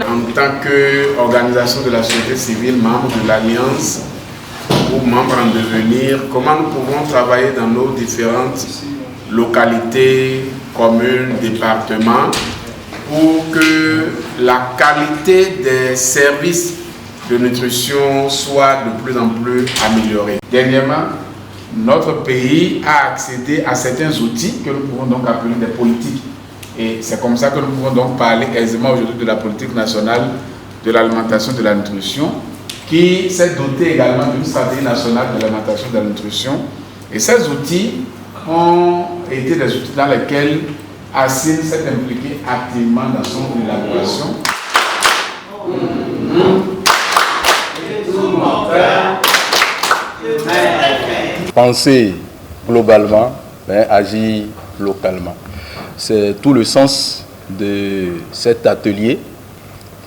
En tant qu'organisation de la société civile, membre de l'Alliance ou membre en devenir, comment nous pouvons travailler dans nos différentes localités, communes, départements, pour que la qualité des services de nutrition soit de plus en plus améliorée. Dernièrement, notre pays a accédé à certains outils que nous pouvons donc appeler des politiques. Et c'est comme ça que nous pouvons donc parler aisément aujourd'hui de la politique nationale de l'alimentation et de la nutrition, qui s'est dotée également d'une stratégie nationale de l'alimentation et de la nutrition. Et ces outils ont été des outils dans lesquels Assine s'est impliqué activement dans son élaboration. Penser globalement, agir localement. C'est tout le sens de cet atelier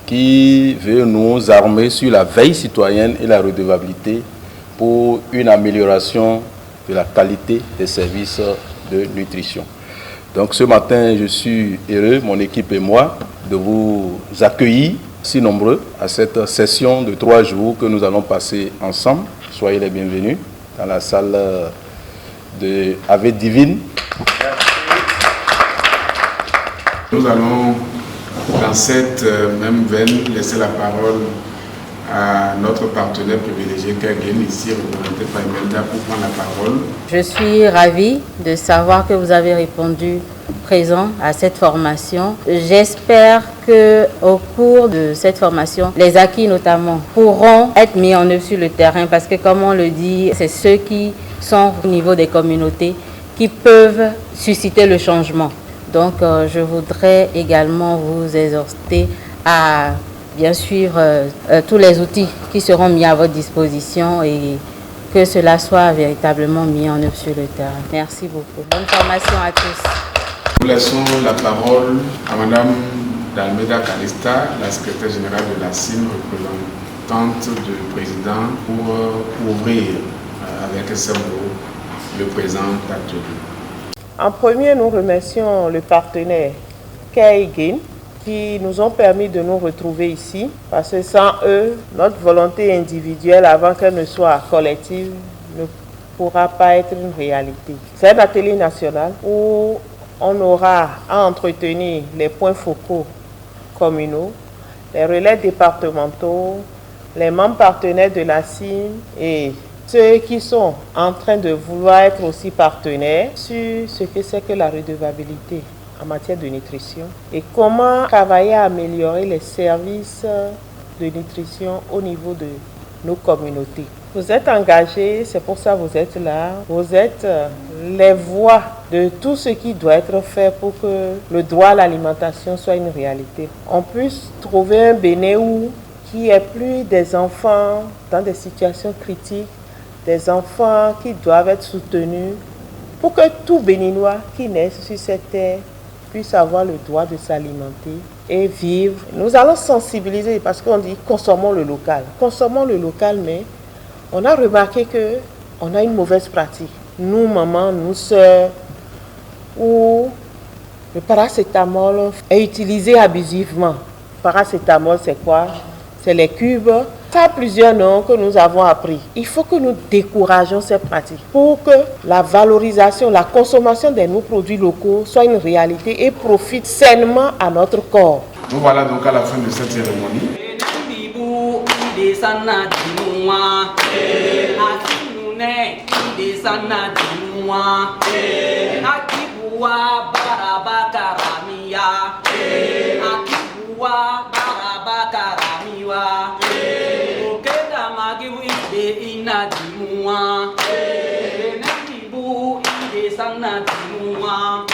qui veut nous armer sur la veille citoyenne et la redevabilité pour une amélioration de la qualité des services de nutrition. Donc ce matin, je suis heureux, mon équipe et moi, de vous accueillir si nombreux à cette session de 3 jours que nous allons passer ensemble. Soyez les bienvenus dans la salle de Ave Divine. Nous allons, dans cette même veine, laisser la parole à notre partenaire privilégié Kagen, ici représenté par Imelda, pour prendre la parole. Je suis ravie de savoir que vous avez répondu présent à cette formation. J'espère qu'au cours de cette formation, les acquis notamment pourront être mis en œuvre sur le terrain parce que, comme on le dit, c'est ceux qui sont au niveau des communautés qui peuvent susciter le changement. Donc, je voudrais également vous exhorter à bien suivre tous les outils qui seront mis à votre disposition et que cela soit véritablement mis en œuvre sur le terrain. Merci beaucoup. Bonne formation à tous. Nous laissons la parole à Madame Dalmeda Calista, la secrétaire générale de la CIM, représentante du président, pour ouvrir avec ses mots le présent atelier. En premier, nous remercions le partenaire Kagen qui nous ont permis de nous retrouver ici, parce que sans eux, notre volonté individuelle, avant qu'elle ne soit collective, ne pourra pas être une réalité. C'est un atelier national où on aura à entretenir les points focaux communaux, les relais départementaux, les membres partenaires de la CIM et ceux qui sont en train de vouloir être aussi partenaires sur ce que c'est que la redevabilité en matière de nutrition et comment travailler à améliorer les services de nutrition au niveau de nos communautés. Vous êtes engagés, c'est pour ça que vous êtes là. Vous êtes les voix de tout ce qui doit être fait pour que le droit à l'alimentation soit une réalité. On puisse trouver un Bénéou qui est plus des enfants dans des situations critiques, des enfants qui doivent être soutenus pour que tout Béninois qui naît sur cette terre puisse avoir le droit de s'alimenter et vivre. Nous allons sensibiliser parce qu'on dit consommons le local. Consommons le local, mais on a remarqué qu'on a une mauvaise pratique. Nous, mamans, nous, sœurs, où le paracétamol est utilisé abusivement. Paracétamol, c'est quoi? C'est les cubes. Ça a plusieurs noms que nous avons appris. Il faut que nous décourageons ces pratiques pour que la valorisation, la consommation de nos produits locaux soit une réalité et profite sainement à notre corps. Nous voilà donc à la fin de cette cérémonie. Ina dimua,